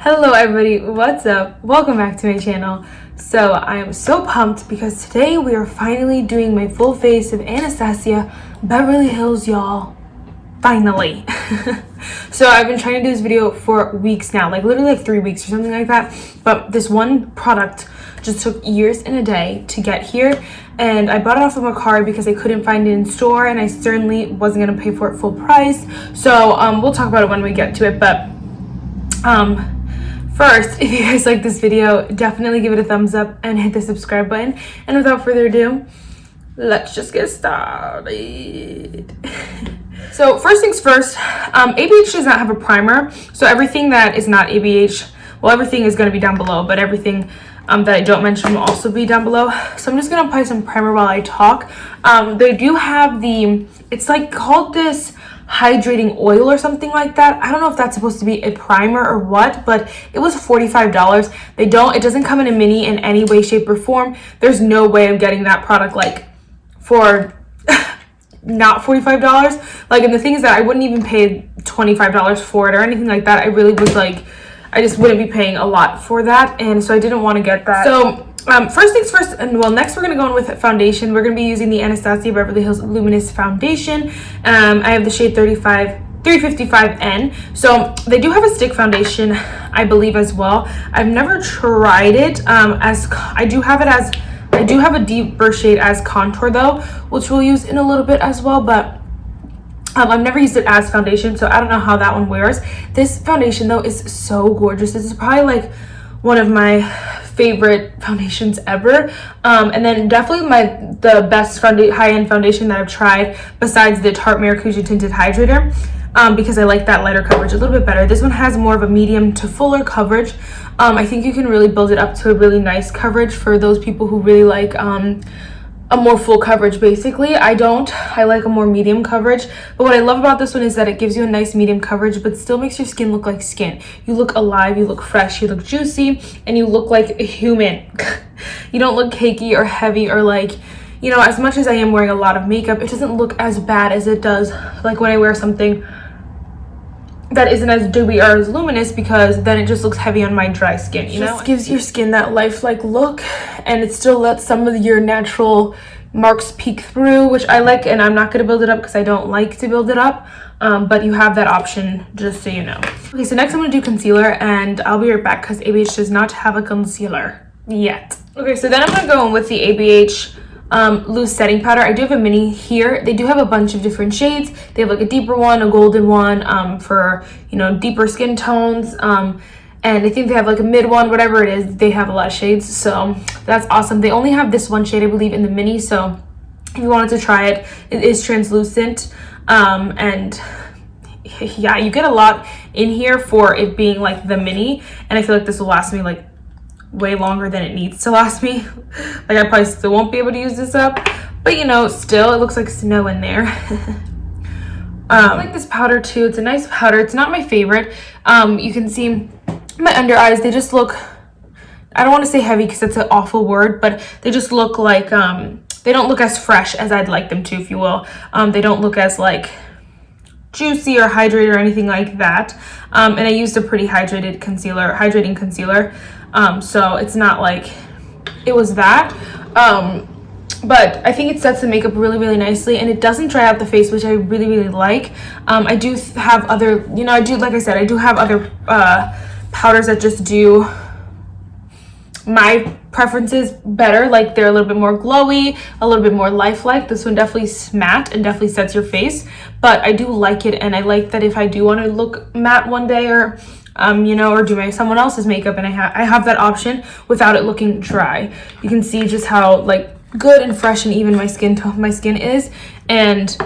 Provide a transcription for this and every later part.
Hello everybody, what's up? Welcome back to my channel. So I am so pumped because today we are finally doing my full face of Anastasia Beverly Hills, y'all. Finally. So I've been trying to do this video for weeks now, like literally like 3 weeks or something like that. But this one product just took years and a day to get here, and I bought it off of a card because I couldn't find it in store, and I certainly wasn't gonna pay for it full price. So we'll talk about it when we get to it, but first, if you guys like this video, definitely give it a thumbs up and hit the subscribe button. And without further ado, let's just get started. So first things first, ABH does not have a primer. So everything that is not ABH, well, everything is going to be down below, but everything that I don't mention will also be down below. So I'm just going to apply some primer while I talk. They do have it's like called this hydrating oil or something like that. I don't know if that's supposed to be a primer or what, but it was $45. It doesn't come in a mini in any way, shape, or form. There's no way of getting that product like for not $45. Like, and the thing is that I wouldn't even pay $25 for it or anything like that. I really was like, I just wouldn't be paying a lot for that, and so I didn't want to get that. So first things first, and well, next we're going to go in with foundation. We're going to be using the Anastasia Beverly Hills Luminous foundation. I have the shade 355N. So they do have a stick foundation, I believe, as well. I've never tried it. I do have a deeper shade as contour though, which we'll use in a little bit as well, but I've never used it as foundation, so I don't know how that one wears. This foundation though is so gorgeous. This is probably like one of my favorite foundations ever, and then definitely the best high-end foundation that I've tried besides the Tarte Maracuja Tinted Hydrator, because I like that lighter coverage a little bit better. This one has more of a medium to fuller coverage. I think you can really build it up to a really nice coverage for those people who really like a more full coverage. Basically, I like a more medium coverage, but what I love about this one is that it gives you a nice medium coverage but still makes your skin look like skin. You look alive, you look fresh, you look juicy, and you look like a human. You don't look cakey or heavy or like, you know, as much as I am wearing a lot of makeup, it doesn't look as bad as it does like when I wear something that isn't as dewy or as luminous, because then it just looks heavy on my dry skin, you know? It just gives your skin that lifelike look, and it still lets some of your natural marks peek through, which I like, and I'm not going to build it up because I don't like to build it up, but you have that option, just so you know. Okay, so next I'm going to do concealer, and I'll be right back because ABH does not have a concealer yet. Okay, so then I'm going to go in with the ABH loose setting powder. I do have a mini here. They do have a bunch of different shades. They have like a deeper one, a golden one, for, you know, deeper skin tones, and I think they have like a mid one, whatever it is. They have a lot of shades, so that's awesome. They only have this one shade, I believe, in the mini, so if you wanted to try it, it is translucent, and yeah, you get a lot in here for it being like the mini, and I feel like this will last me like way longer than it needs to last me. Like, I probably still won't be able to use this up, but you know, still, it looks like snow in there. I like this powder too. It's a nice powder. It's not my favorite. You can see my under eyes, they just look, I don't want to say heavy because that's an awful word, but they just look like they don't look as fresh as I'd like them to, if you will. They don't look as like juicy or hydrated or anything like that, and I used a pretty hydrating concealer, so it's not like it was that, but I think it sets the makeup really, really nicely, and it doesn't dry out the face, which I really, really like. I do have other, you know, like I said, I do have other powders that just do my preferences better. Like, they're a little bit more glowy, a little bit more lifelike. This one definitely is matte and definitely sets your face, but I do like it, and I like that if I do want to look matte one day, or you know, or do someone else's makeup, and I have that option without it looking dry. You can see just how like good and fresh and even my skin is, and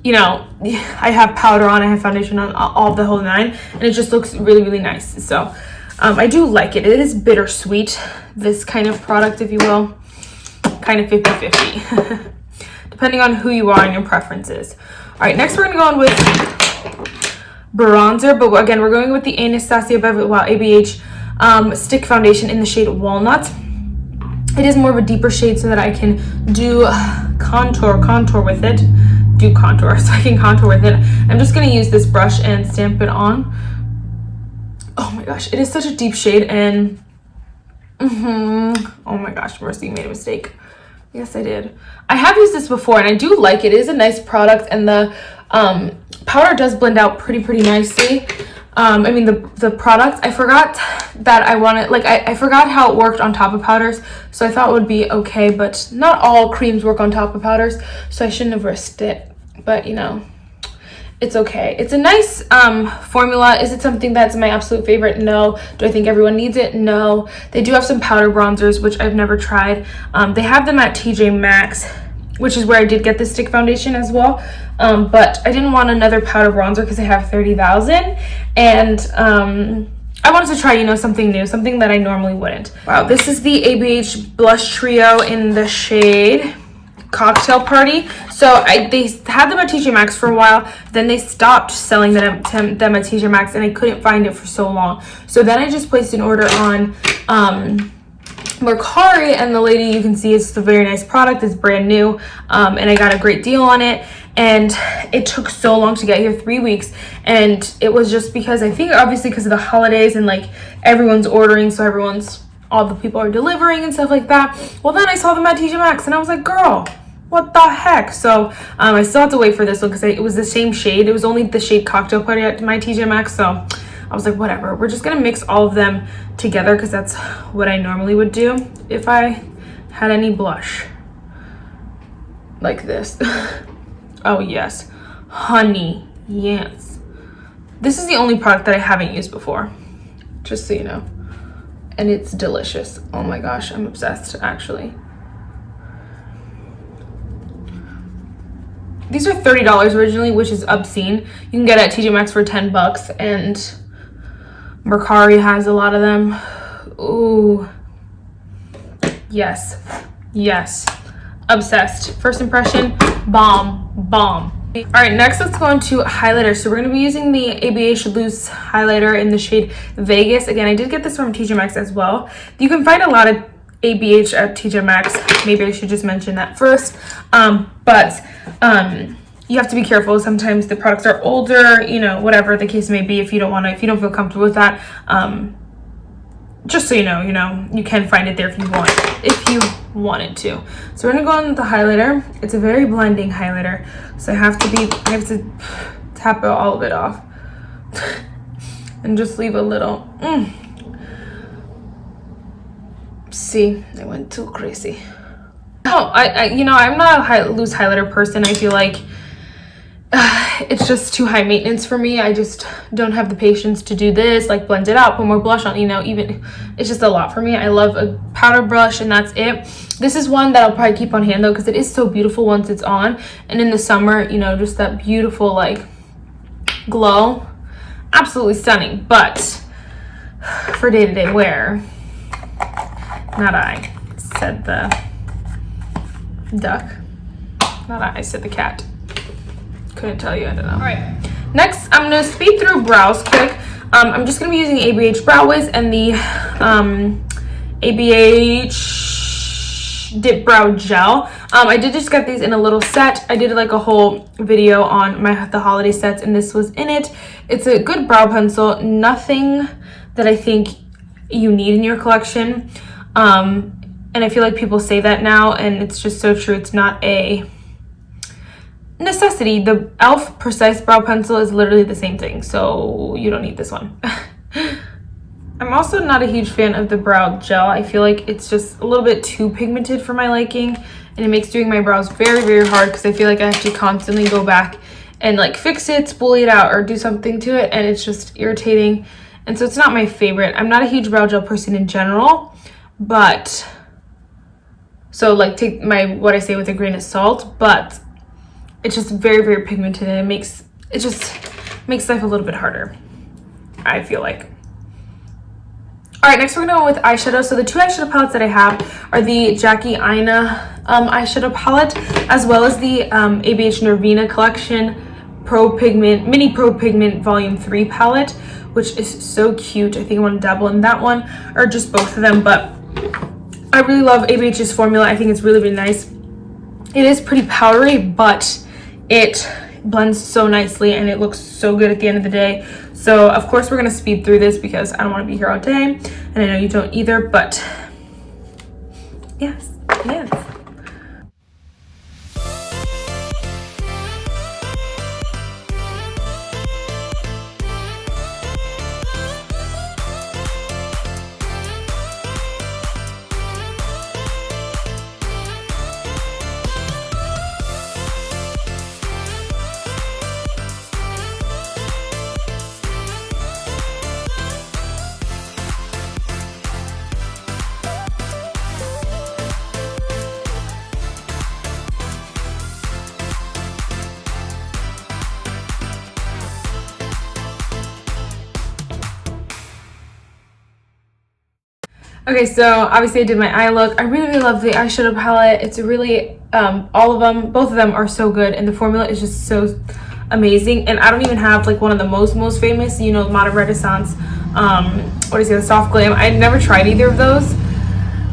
you know, I have powder on, I have foundation on, all the whole nine, and it just looks really, really nice. So I do like it. It is bittersweet, this kind of product, if you will, kind of 50-50 depending on who you are and your preferences. All right, next we're gonna go on with bronzer, but again, we're going with the Anastasia Beverly ABH stick foundation in the shade Walnut. It is more of a deeper shade so that I can do contour with it. So I can contour with it. I'm just going to use this brush and stamp it on. Oh my gosh, it is such a deep shade, and oh my gosh, Mercy, you made a mistake. Yes, I did. I have used this before, and I do like it. It is a nice product, and the powder does blend out pretty nicely. I mean, the product, I forgot that I wanted, like, I forgot how it worked on top of powders, so I thought it would be okay, but not all creams work on top of powders, so I shouldn't have risked it, but, you know, it's okay. It's a nice formula. Is it something that's my absolute favorite? No. Do I think everyone needs it? No. They do have some powder bronzers, which I've never tried. They have them at TJ Maxx, which is where I did get the stick foundation as well. But I didn't want another powder bronzer because I have 30,000. And I wanted to try, you know, something new, something that I normally wouldn't. Wow, this is the ABH Blush Trio in the shade Cocktail Party. So they had them at TJ Maxx for a while, then they stopped selling them at TJ Maxx, and I couldn't find it for so long. So then I just placed an order on Mercari, and the lady, you can see it's a very nice product. It's brand new, and I got a great deal on it, and it took so long to get here, 3 weeks, and it was just because, I think obviously because of the holidays and like everyone's ordering, so all the people are delivering and stuff like that. Well, then I saw them at TJ Maxx, and I was like, girl, what the heck? So I still have to wait for this one because it was the same shade. It was only the shade Cocktail Party at my TJ Maxx, so I was like, whatever, we're just gonna mix all of them together because that's what I normally would do if I had any blush like this. Oh yes, honey, yes. This is the only product that I haven't used before, just so you know, and it's delicious. Oh my gosh, I'm obsessed actually. These are $30 originally, which is obscene. You can get it at TJ Maxx for 10 bucks, and Mercari has a lot of them. Ooh. Yes. Yes. Obsessed. First impression, bomb. All right, next let's go into highlighter. So we're going to be using the ABH Loose Highlighter in the shade Vegas. Again, I did get this from TJ Maxx as well. You can find a lot of ABH at TJ Maxx. Maybe I should just mention that first. You have to be careful. Sometimes the products are older, you know, whatever the case may be. If you don't feel comfortable with that, just so you know, you can find it there if you wanted to. So we're gonna go on the highlighter. It's a very blending highlighter, so I have to tap all of it off and just leave a little. See, I went too crazy. No, I'm not a loose highlighter person. I feel like it's just too high maintenance for me. I just don't have the patience to do this, like blend it out, put more blush on, even it's just a lot for me. I love a powder brush, and that's it. This is one that I'll probably keep on hand though, because it is so beautiful once it's on, and in the summer, just that beautiful like glow, absolutely stunning. But for day-to-day wear, not I, said the duck. Not I, said the cat. Couldn't tell you, I don't know. All right, next I'm gonna speed through brows quick. I'm just gonna be using ABH Brow Wiz and the ABH Dip Brow Gel. I did just get these in a little set. I did like a whole video on the holiday sets, and this was in it. It's a good brow pencil, nothing that I think you need in your collection. And I feel like people say that now, and it's just so true. It's not a necessity. The e.l.f. Precise Brow Pencil is literally the same thing, so you don't need this one. I'm also not a huge fan of the brow gel. I feel like it's just a little bit too pigmented for my liking, and it makes doing my brows very hard because I feel like I have to constantly go back and like fix it, spoolie it out, or do something to it, and it's just irritating. And so it's not my favorite. I'm not a huge brow gel person in general, but so like take what I say with a grain of salt, but it's just very pigmented, and it just makes life a little bit harder, I feel like. All right, next we're gonna go with eyeshadow. So the two eyeshadow palettes that I have are the Jackie Aina eyeshadow palette, as well as the ABH Nervina Collection Mini Pro Pigment Volume 3 palette, which is so cute. I think I want to dabble in that one, or just both of them, but I really love ABH's formula. I think it's really nice. It is pretty powdery, but it blends so nicely, and it looks so good at the end of the day. So of course we're gonna speed through this because I don't want to be here all day, and I know you don't either, but yes. Okay, so obviously I did my eye look. I really love the eyeshadow palette. It's really, all of them, both of them are so good, and the formula is just so amazing. And I don't even have like one of the most famous, you know, Modern Renaissance, what is it, the Soft Glam. I never tried either of those.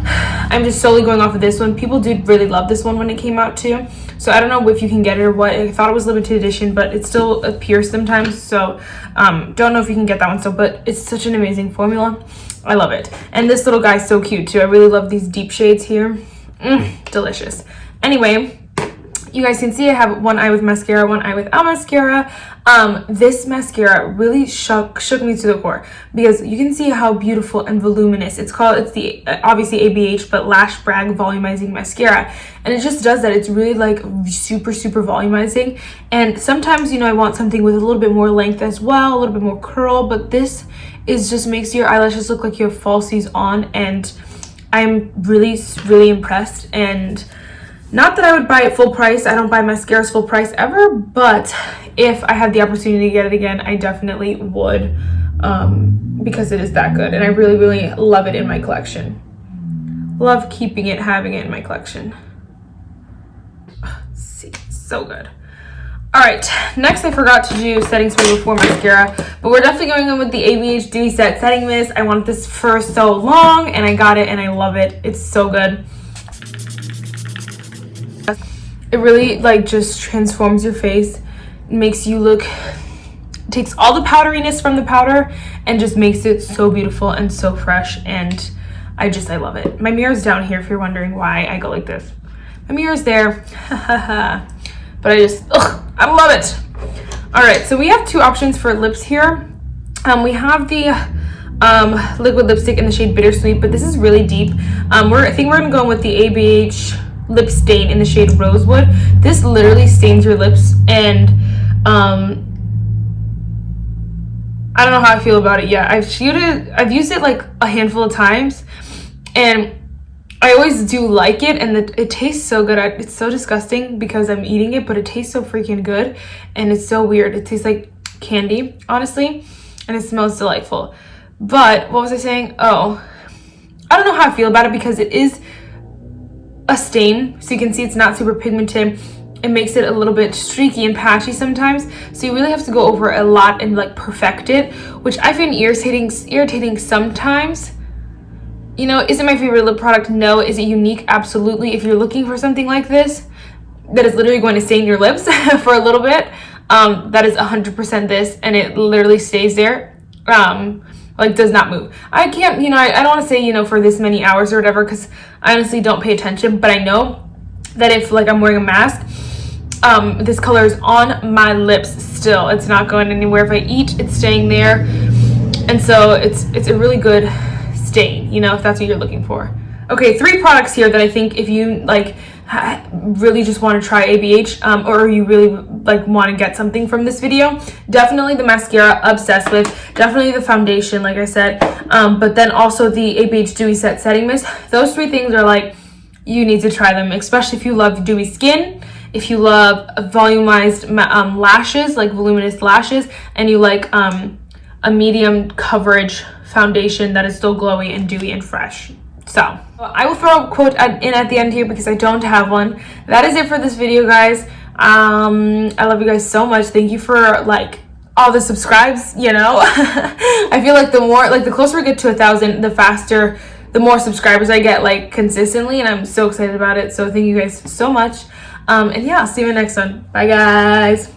I'm just solely going off of this one. People did really love this one when it came out too. So I don't know if you can get it or what. I thought it was limited edition, but it still appears sometimes. So don't know if you can get that one still, but it's such an amazing formula. I love it. And this little guy's so cute too. I really love these deep shades here. Delicious. Anyway, you guys can see I have one eye with mascara, one eye without mascara. This mascara really shook me to the core because you can see how beautiful and voluminous it's the obviously ABH, but Lash Brag Volumizing Mascara, and it just does that. It's really like super volumizing, and sometimes, you know, I want something with a little bit more length as well, a little bit more curl, but this is just makes your eyelashes look like you have falsies on, and I'm really impressed. And not that I would buy it full price. I don't buy mascaras full price ever, but if I had the opportunity to get it again, I definitely would, because it is that good, and I really love it in my collection. Love keeping it, having it in my collection. See, so good. All right, next I forgot to do setting spray before mascara, but we're definitely going in with the ABH Dewy Set Setting Mist. I wanted this for so long, and I got it, and I love it. It's so good. It really like just transforms your face, makes you look, takes all the powderiness from the powder and just makes it so beautiful and so fresh, and I love it. My mirror's down here if you're wondering why I go like this. My mirror's there. But I love it. All right, so we have two options for lips here. We have the liquid lipstick in the shade Bittersweet, but this is really deep. I think we're gonna go with the ABH lip stain in the shade Rosewood. This literally stains your lips, and I don't know how I feel about it yet. I've used it like a handful of times, and I always do like it, and it tastes so good. It's so disgusting because I'm eating it, but it tastes so freaking good, and it's so weird. It tastes like candy, honestly, and it smells delightful. But what was I saying? Oh, I don't know how I feel about it because it is a stain, so you can see it's not super pigmented. It makes it a little bit streaky and patchy sometimes, so you really have to go over a lot and like perfect it, which I find irritating sometimes. You know, is it my favorite lip product? No. Is it unique? Absolutely. If you're looking for something like this that is literally going to stain your lips for a little bit, that is 100% this, and it literally stays there, like does not move. I can't, you know, I don't want to say, you know, for this many hours or whatever, because I honestly don't pay attention, but I know that if like I'm wearing a mask, this color is on my lips still. It's not going anywhere. If I eat, it's staying there, and so it's a really good stain, you know, if that's what you're looking for. Okay, 3 products here that I think if you like really just want to try ABH, or you really like want to get something from this video, definitely the mascara, obsessed with, definitely the foundation, like I said, but then also the ABH Dewy Set Setting Mist. Those 3 things are like, you need to try them, especially if you love dewy skin, if you love volumized lashes, like voluminous lashes, and you like a medium coverage foundation that is still glowy and dewy and fresh. So I will throw a quote in at the end here because I don't have one. That is it for this video, guys. I love you guys so much. Thank you for like all the subscribes, you know. I feel like the closer we get to 1,000, the more subscribers I get like consistently, and I'm so excited about it. So thank you guys so much. And yeah, I'll see you in the next one. Bye, guys.